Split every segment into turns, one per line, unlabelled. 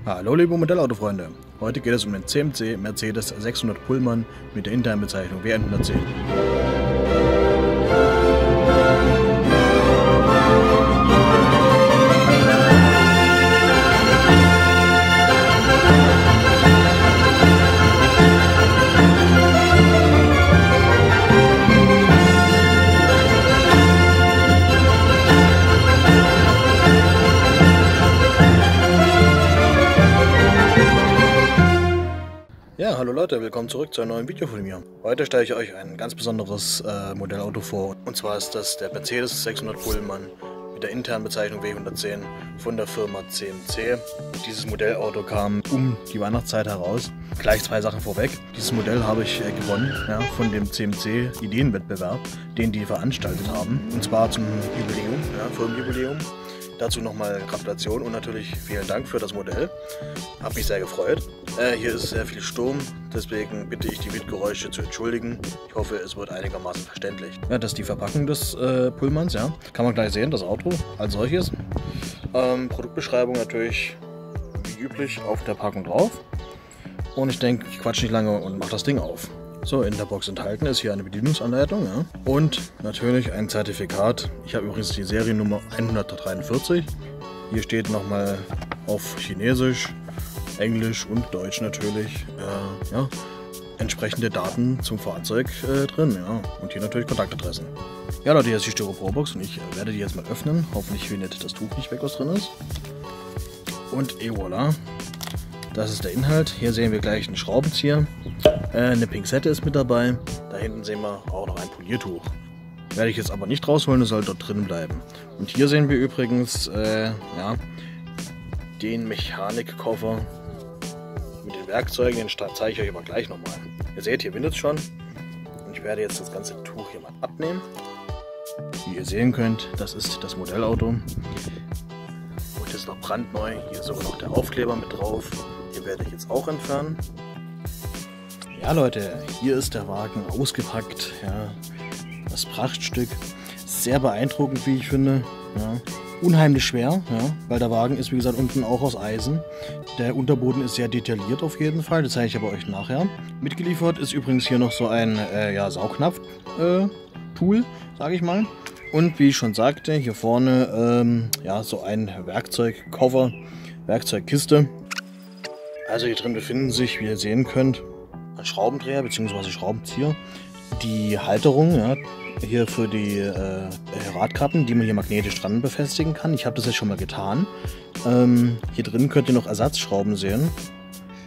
Hallo liebe Modellautofreunde, heute geht es um den CMC Mercedes 600 Pullman mit der internen Bezeichnung W110. Ja, hallo Leute, willkommen zurück zu einem neuen Video von mir. Heute stelle ich euch ein ganz besonderes Modellauto vor. Und zwar ist das der Mercedes 600 Pullman mit der internen Bezeichnung W110 von der Firma CMC. Dieses Modellauto kam um die Weihnachtszeit heraus. Gleich zwei Sachen vorweg. Dieses Modell habe ich gewonnen, ja, von dem CMC Ideenwettbewerb, den die veranstaltet haben. Und zwar zum Jubiläum, ja, Firmenjubiläum. Dazu nochmal Gratulation und natürlich vielen Dank für das Modell. Hab mich sehr gefreut. Hier ist sehr viel Sturm, deswegen bitte ich die Windgeräusche zu entschuldigen. Ich hoffe, es wird einigermaßen verständlich. Ja, das ist die Verpackung des Pullmans, ja. Kann man gleich sehen, das Auto als solches. Produktbeschreibung natürlich wie üblich auf der Packung drauf. Und ich denke, ich quatsch nicht lange und mache das Ding auf. So, in der Box enthalten ist hier eine Bedienungsanleitung, ja. Und natürlich ein Zertifikat. Ich habe übrigens die Seriennummer 143. Hier steht nochmal auf Chinesisch, Englisch und Deutsch natürlich ja, entsprechende Daten zum Fahrzeug drin. Ja. Und hier natürlich Kontaktadressen. Ja Leute, hier ist die Styroporbox und ich werde die jetzt mal öffnen. Hoffentlich findet das Tuch nicht weg, was drin ist. Und voilà. Das ist der Inhalt. Hier sehen wir gleich einen Schraubenzieher. Eine Pinzette ist mit dabei. Da hinten sehen wir auch noch ein Poliertuch. Werde ich jetzt aber nicht rausholen, das soll dort drin bleiben. Und hier sehen wir übrigens ja, den Mechanikkoffer mit den Werkzeugen. Den zeige ich euch aber gleich nochmal. Ihr seht, hier windet es schon. Und ich werde jetzt das ganze Tuch hier mal abnehmen. Wie ihr sehen könnt, das ist das Modellauto. Und das ist noch brandneu. Hier ist sogar noch der Aufkleber mit drauf. Den werde ich jetzt auch entfernen. Ja Leute, hier ist der Wagen ausgepackt. Ja, das Prachtstück. Sehr beeindruckend, wie ich finde. Ja, unheimlich schwer, ja, weil der Wagen ist wie gesagt unten auch aus Eisen. Der Unterboden ist sehr detailliert auf jeden Fall. Das zeige ich aber euch nachher. Mitgeliefert ist übrigens hier noch so ein ja, Saugnapf-Tool, sage ich mal. Und wie ich schon sagte, hier vorne ja, so ein Werkzeugkoffer, Werkzeugkiste. Also hier drin befinden sich, wie ihr sehen könnt, ein Schraubendreher bzw. Schraubenzieher. Die Halterung, ja, hier für die Radkappen, die man hier magnetisch dran befestigen kann. Ich habe das jetzt schon mal getan. Hier drin könnt ihr noch Ersatzschrauben sehen.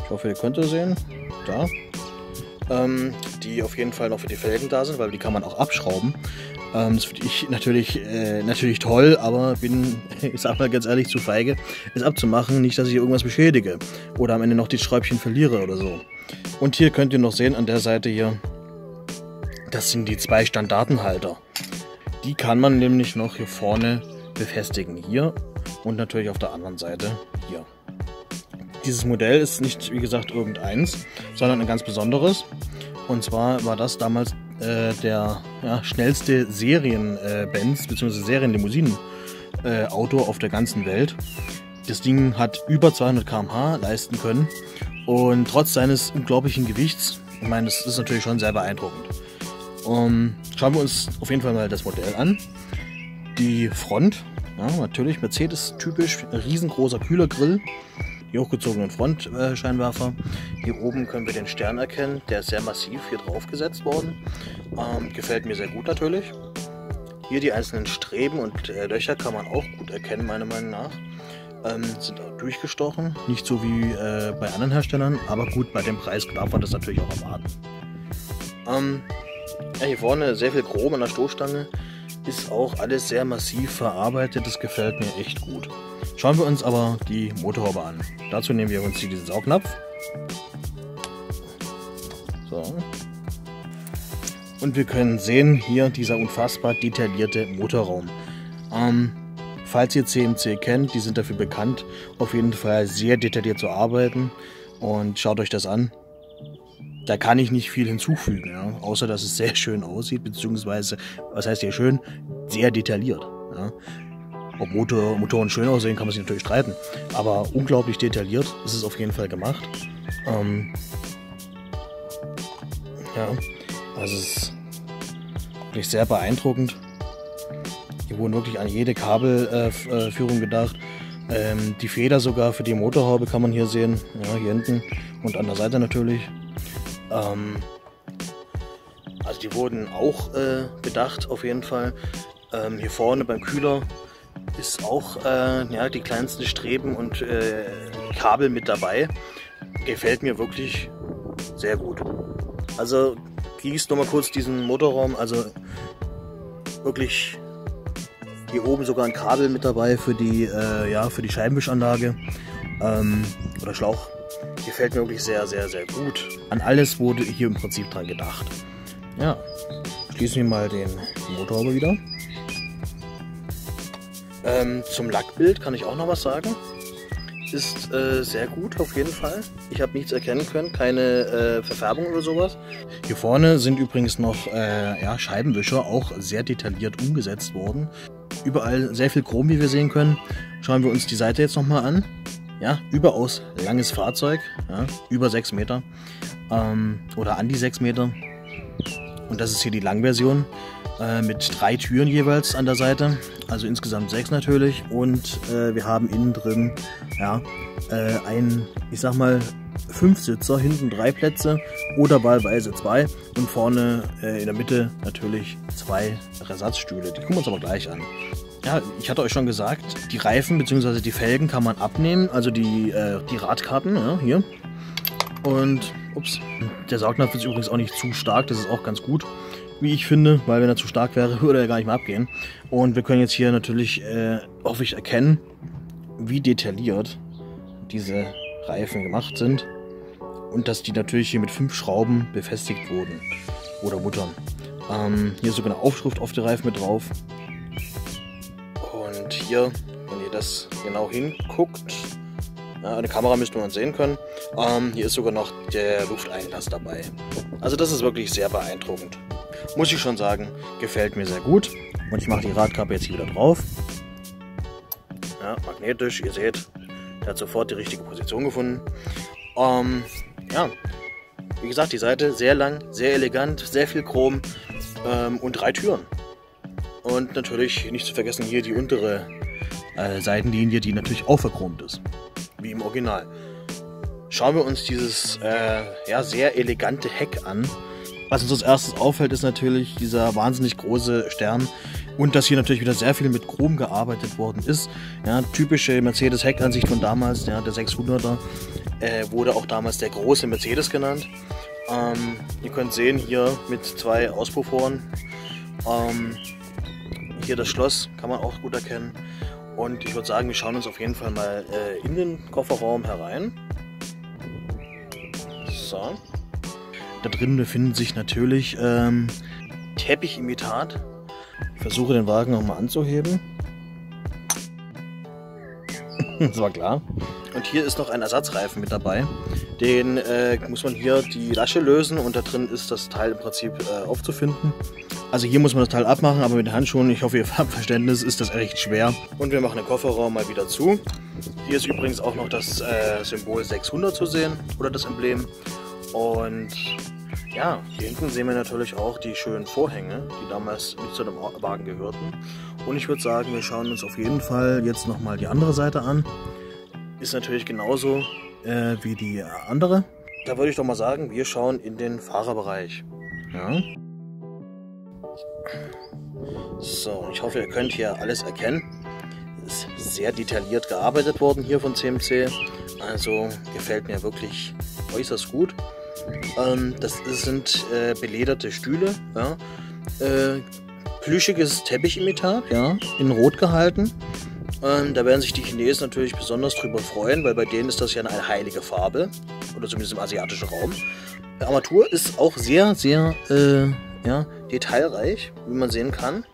Ich hoffe, ihr könnt es sehen. Da. Die auf jeden Fall noch für die Felgen da sind, weil die kann man auch abschrauben. Das finde ich natürlich toll, aber bin, ich sag mal ganz ehrlich, zu feige, es abzumachen. Nicht, dass ich irgendwas beschädige oder am Ende noch die Schräubchen verliere oder so. Und hier könnt ihr noch sehen, an der Seite hier, das sind die zwei Standartenhalter. Die kann man nämlich noch hier vorne befestigen. Hier und natürlich auf der anderen Seite hier. Dieses Modell ist nicht, wie gesagt, irgendeins, sondern ein ganz besonderes. Und zwar war das damals der ja, schnellste Serien-Benz bzw. Serienlimousinen-Auto auf der ganzen Welt. Das Ding hat über 200 km/h leisten können und trotz seines unglaublichen Gewichts, ich meine, das ist natürlich schon sehr beeindruckend. Schauen wir uns auf jeden Fall mal das Modell an. Die Front, ja, natürlich Mercedes-typisch, riesengroßer Kühlergrill. Die hochgezogenen Frontscheinwerfer. Hier oben können wir den Stern erkennen, der ist sehr massiv hier drauf gesetzt worden. Gefällt mir sehr gut natürlich. Hier die einzelnen Streben und Löcher kann man auch gut erkennen, meiner Meinung nach. Sind auch durchgestochen, nicht so wie bei anderen Herstellern, aber gut, bei dem Preis darf man das natürlich auch erwarten. Ja, hier vorne sehr viel Chrom an der Stoßstange. Ist auch alles sehr massiv verarbeitet, das gefällt mir echt gut. Schauen wir uns aber die Motorhaube an. Dazu nehmen wir uns hier diesen Saugnapf. So. Und wir können sehen, hier dieser unfassbar detaillierte Motorraum. Falls ihr CMC kennt, die sind dafür bekannt, auf jeden Fall sehr detailliert zu arbeiten. Und schaut euch das an. Da kann ich nicht viel hinzufügen, ja, außer dass es sehr schön aussieht, beziehungsweise, was heißt hier schön, sehr detailliert. Ja. Ob Motoren schön aussehen, kann man sich natürlich streiten. Aber unglaublich detailliert ist es auf jeden Fall gemacht. Ja, also es ist wirklich sehr beeindruckend. Hier wurden wirklich an jede Kabelführung gedacht. Die Feder sogar für die Motorhaube kann man hier sehen. Ja, hier hinten und an der Seite natürlich. Also die wurden auch bedacht auf jeden Fall. Hier vorne beim Kühler ist auch ja, die kleinsten Streben und Kabel mit dabei. Gefällt mir wirklich sehr gut. Also gießt nochmal kurz diesen Motorraum, also wirklich hier oben sogar ein Kabel mit dabei für die, ja, für die Scheibenwischanlage oder Schlauch. Gefällt mir wirklich sehr, sehr, sehr gut. An alles wurde hier im Prinzip dran gedacht. Ja, schließen wir mal die Motorhaube wieder. Zum Lackbild kann ich auch noch was sagen. Ist sehr gut auf jeden Fall. Ich habe nichts erkennen können, keine Verfärbung oder sowas. Hier vorne sind übrigens noch ja, Scheibenwischer, auch sehr detailliert umgesetzt worden. Überall sehr viel Chrom, wie wir sehen können. Schauen wir uns die Seite jetzt nochmal an. Ja, überaus langes Fahrzeug, ja, über 6 Meter oder an die 6 Meter. Und das ist hier die Langversion mit 3 Türen jeweils an der Seite, also insgesamt 6 natürlich. Und wir haben innen drin ja, ein, ich sag mal, 5-Sitzer, hinten 3 Plätze oder wahlweise 2 und vorne in der Mitte natürlich 2 Ersatzstühle. Die gucken wir uns aber gleich an. Ja, ich hatte euch schon gesagt, die Reifen bzw. die Felgen kann man abnehmen, also die Radkappen, ja, hier. Und, ups, der Saugnapf ist übrigens auch nicht zu stark, das ist auch ganz gut, wie ich finde, weil wenn er zu stark wäre, würde er gar nicht mehr abgehen. Und wir können jetzt hier natürlich, hoffe ich, erkennen, wie detailliert diese Reifen gemacht sind und dass die natürlich hier mit 5 Schrauben befestigt wurden oder Muttern. Hier ist sogar eine Aufschrift auf die Reifen mit drauf. Und hier, wenn ihr das genau hinguckt, ja, eine Kamera müsste man sehen können, hier ist sogar noch der Lufteinlass dabei. Also das ist wirklich sehr beeindruckend. Muss ich schon sagen, gefällt mir sehr gut. Und ich mache die Radkappe jetzt hier wieder drauf. Ja, magnetisch, ihr seht, der hat sofort die richtige Position gefunden. Ja, wie gesagt, die Seite sehr lang, sehr elegant, sehr viel Chrom und 3 Türen. Und natürlich nicht zu vergessen hier die untere Seitenlinie, die natürlich auch verchromt ist, wie im Original. Schauen wir uns dieses ja, sehr elegante Heck an. Was uns als erstes auffällt, ist natürlich dieser wahnsinnig große Stern und dass hier natürlich wieder sehr viel mit Chrom gearbeitet worden ist. Ja, typische Mercedes-Heckansicht von damals, ja, der 600er, wurde auch damals der große Mercedes genannt. Ihr könnt sehen, hier mit 2 Auspuffrohren. Hier das Schloss kann man auch gut erkennen. Und ich würde sagen, wir schauen uns auf jeden Fall mal in den Kofferraum herein. So. Da drin befinden sich natürlich Teppichimitat. Ich versuche den Wagen nochmal anzuheben. Das war klar. Und hier ist noch ein Ersatzreifen mit dabei. Den muss man hier die Lasche lösen und da drin ist das Teil im Prinzip aufzufinden. Also hier muss man das Teil abmachen, aber mit den Handschuhen, ich hoffe ihr habt Verständnis, ist das recht schwer. Und wir machen den Kofferraum mal wieder zu. Hier ist übrigens auch noch das Symbol 600 zu sehen oder das Emblem. Und ja, hier hinten sehen wir natürlich auch die schönen Vorhänge, die damals mit zu dem Wagen gehörten. Und ich würde sagen, wir schauen uns auf jeden Fall jetzt nochmal die andere Seite an. Ist natürlich genauso wie die andere. Da würde ich doch mal sagen, wir schauen in den Fahrerbereich. Ja. So, ich hoffe, ihr könnt hier alles erkennen. Ist sehr detailliert gearbeitet worden hier von CMC. Also gefällt mir wirklich äußerst gut. Das sind belederte Stühle, ja. Plüschiges Teppichimitat, ja, in Rot gehalten. Da werden sich die Chinesen natürlich besonders drüber freuen, weil bei denen ist das ja eine heilige Farbe, oder zumindest im asiatischen Raum. Die Armatur ist auch sehr, sehr ja, detailreich, wie man sehen kann.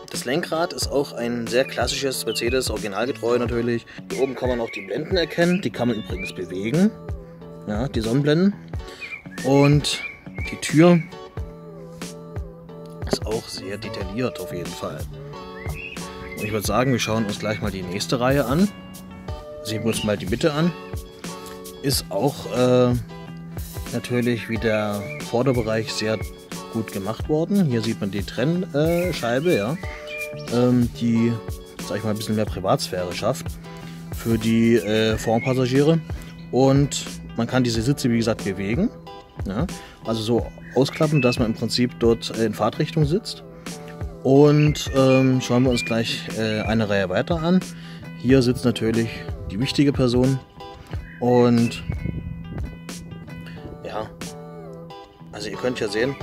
Das Lenkrad ist auch ein sehr klassisches Mercedes, originalgetreu natürlich. Hier oben kann man auch die Blenden erkennen, die kann man übrigens bewegen. Ja, die Sonnenblenden. Und die Tür ist auch sehr detailliert auf jeden Fall. Und ich würde sagen, wir schauen uns gleich mal die nächste Reihe an. Sehen wir uns mal die Mitte an. Ist auch natürlich wie der Vorderbereich sehr gut gemacht worden. Hier sieht man die Trennscheibe, ja, die, sag ich mal, ein bisschen mehr Privatsphäre schafft für die Vorpassagiere. Und man kann diese Sitze, wie gesagt, bewegen. Ja? Also so ausklappen, dass man im Prinzip dort in Fahrtrichtung sitzt. Und schauen wir uns gleich eine Reihe weiter an. Hier sitzt natürlich die wichtige Person. Und ja, also ihr könnt ja sehen,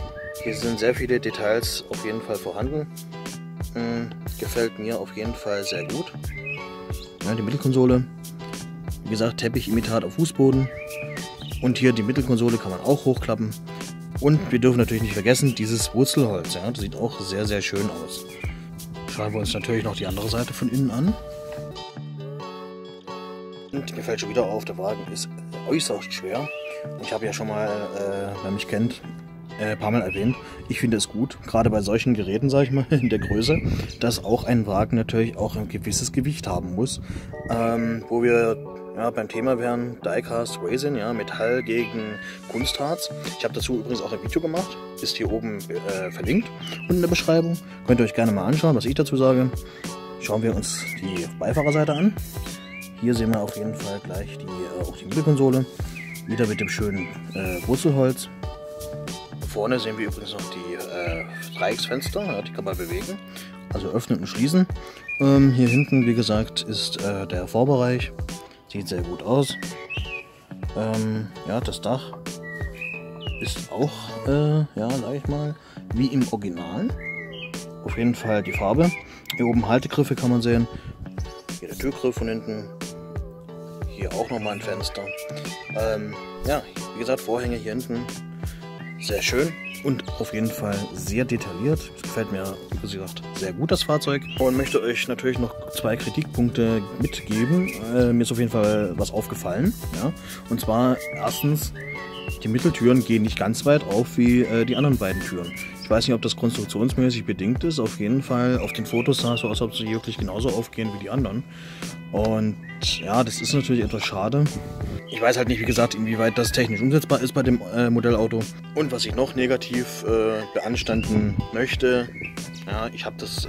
hier sind sehr viele Details auf jeden Fall vorhanden. Gefällt mir auf jeden Fall sehr gut. Ja, die Mittelkonsole, wie gesagt, Teppichimitat auf Fußboden. Und hier die Mittelkonsole kann man auch hochklappen. Und wir dürfen natürlich nicht vergessen, dieses Wurzelholz. Ja, das sieht auch sehr, sehr schön aus. Schauen wir uns natürlich noch die andere Seite von innen an. Und mir fällt schon wieder auf, der Wagen ist äußerst schwer. Ich habe ja schon mal, wer mich kennt, ein paar Mal erwähnt, ich finde es gut, gerade bei solchen Geräten, sage ich mal, in der Größe, dass auch ein Wagen natürlich auch ein gewisses Gewicht haben muss. Wo wir ja, beim Thema wären Diecast Resin, ja, Metall gegen Kunstharz. Ich habe dazu übrigens auch ein Video gemacht, ist hier oben verlinkt und in der Beschreibung. Könnt ihr euch gerne mal anschauen, was ich dazu sage. Schauen wir uns die Beifahrerseite an. Hier sehen wir auf jeden Fall gleich auch die Mittelkonsole, wieder mit dem schönen Wurzelholz. Vorne sehen wir übrigens noch die Dreiecksfenster, ja, die kann man bewegen, also öffnen und schließen. Hier hinten, wie gesagt, ist der Vorbereich, sieht sehr gut aus. Ja, das Dach ist auch, ja, sag ich mal, wie im Original. Auf jeden Fall die Farbe. Hier oben Haltegriffe kann man sehen. Hier der Türgriff von hinten. Hier auch nochmal ein Fenster. Ja, wie gesagt, Vorhänge hier hinten. Sehr schön und auf jeden Fall sehr detailliert. Das gefällt mir, wie gesagt, sehr gut, das Fahrzeug. Und möchte euch natürlich noch 2 Kritikpunkte mitgeben. Mir ist auf jeden Fall was aufgefallen. Ja? Und zwar erstens, die Mitteltüren gehen nicht ganz weit auf wie die anderen beiden Türen. Ich weiß nicht, ob das konstruktionsmäßig bedingt ist. Auf jeden Fall, auf den Fotos sah es so aus, als ob sie wirklich genauso aufgehen wie die anderen. Und ja, das ist natürlich etwas schade. Ich weiß halt nicht, wie gesagt, inwieweit das technisch umsetzbar ist bei dem Modellauto. Und was ich noch negativ beanstanden möchte, ja, ich habe das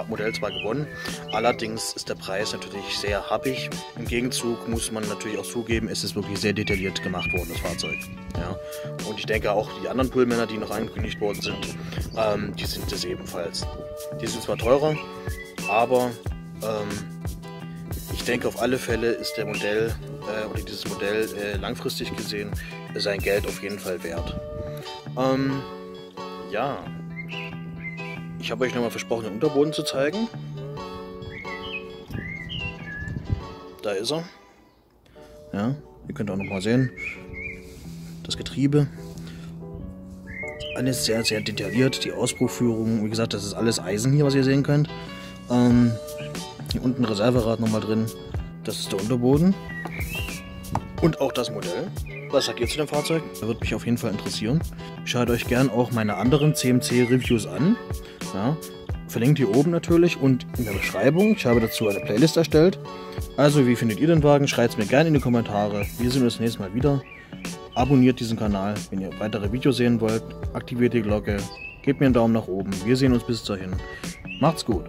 Modell zwar gewonnen, allerdings ist der Preis natürlich sehr happig. Im Gegenzug muss man natürlich auch zugeben, es ist wirklich sehr detailliert gemacht worden, das Fahrzeug. Ja. Und ich denke auch die anderen Pullmänner, die noch angekündigt worden sind, die sind es ebenfalls. Die sind zwar teurer, aber ich denke auf alle Fälle ist der Modell oder dieses Modell langfristig gesehen sein Geld auf jeden Fall wert. Ja, ich habe euch nochmal versprochen, den Unterboden zu zeigen. Da ist er. Ja, ihr könnt auch nochmal sehen, das Getriebe. Alles sehr, sehr detailliert. Die Auspuffführung, wie gesagt, das ist alles Eisen hier, was ihr sehen könnt. Hier unten ein Reserverad nochmal drin. Das ist der Unterboden. Und auch das Modell. Was sagt ihr zu dem Fahrzeug? Das würde mich auf jeden Fall interessieren. Schaut euch gern auch meine anderen CMC-Reviews an. Ja, verlinkt hier oben natürlich und in der Beschreibung. Ich habe dazu eine Playlist erstellt. Also, wie findet ihr den Wagen? Schreibt es mir gerne in die Kommentare. Wir sehen uns das nächste Mal wieder. Abonniert diesen Kanal, wenn ihr weitere Videos sehen wollt. Aktiviert die Glocke. Gebt mir einen Daumen nach oben. Wir sehen uns bis dahin. Macht's gut.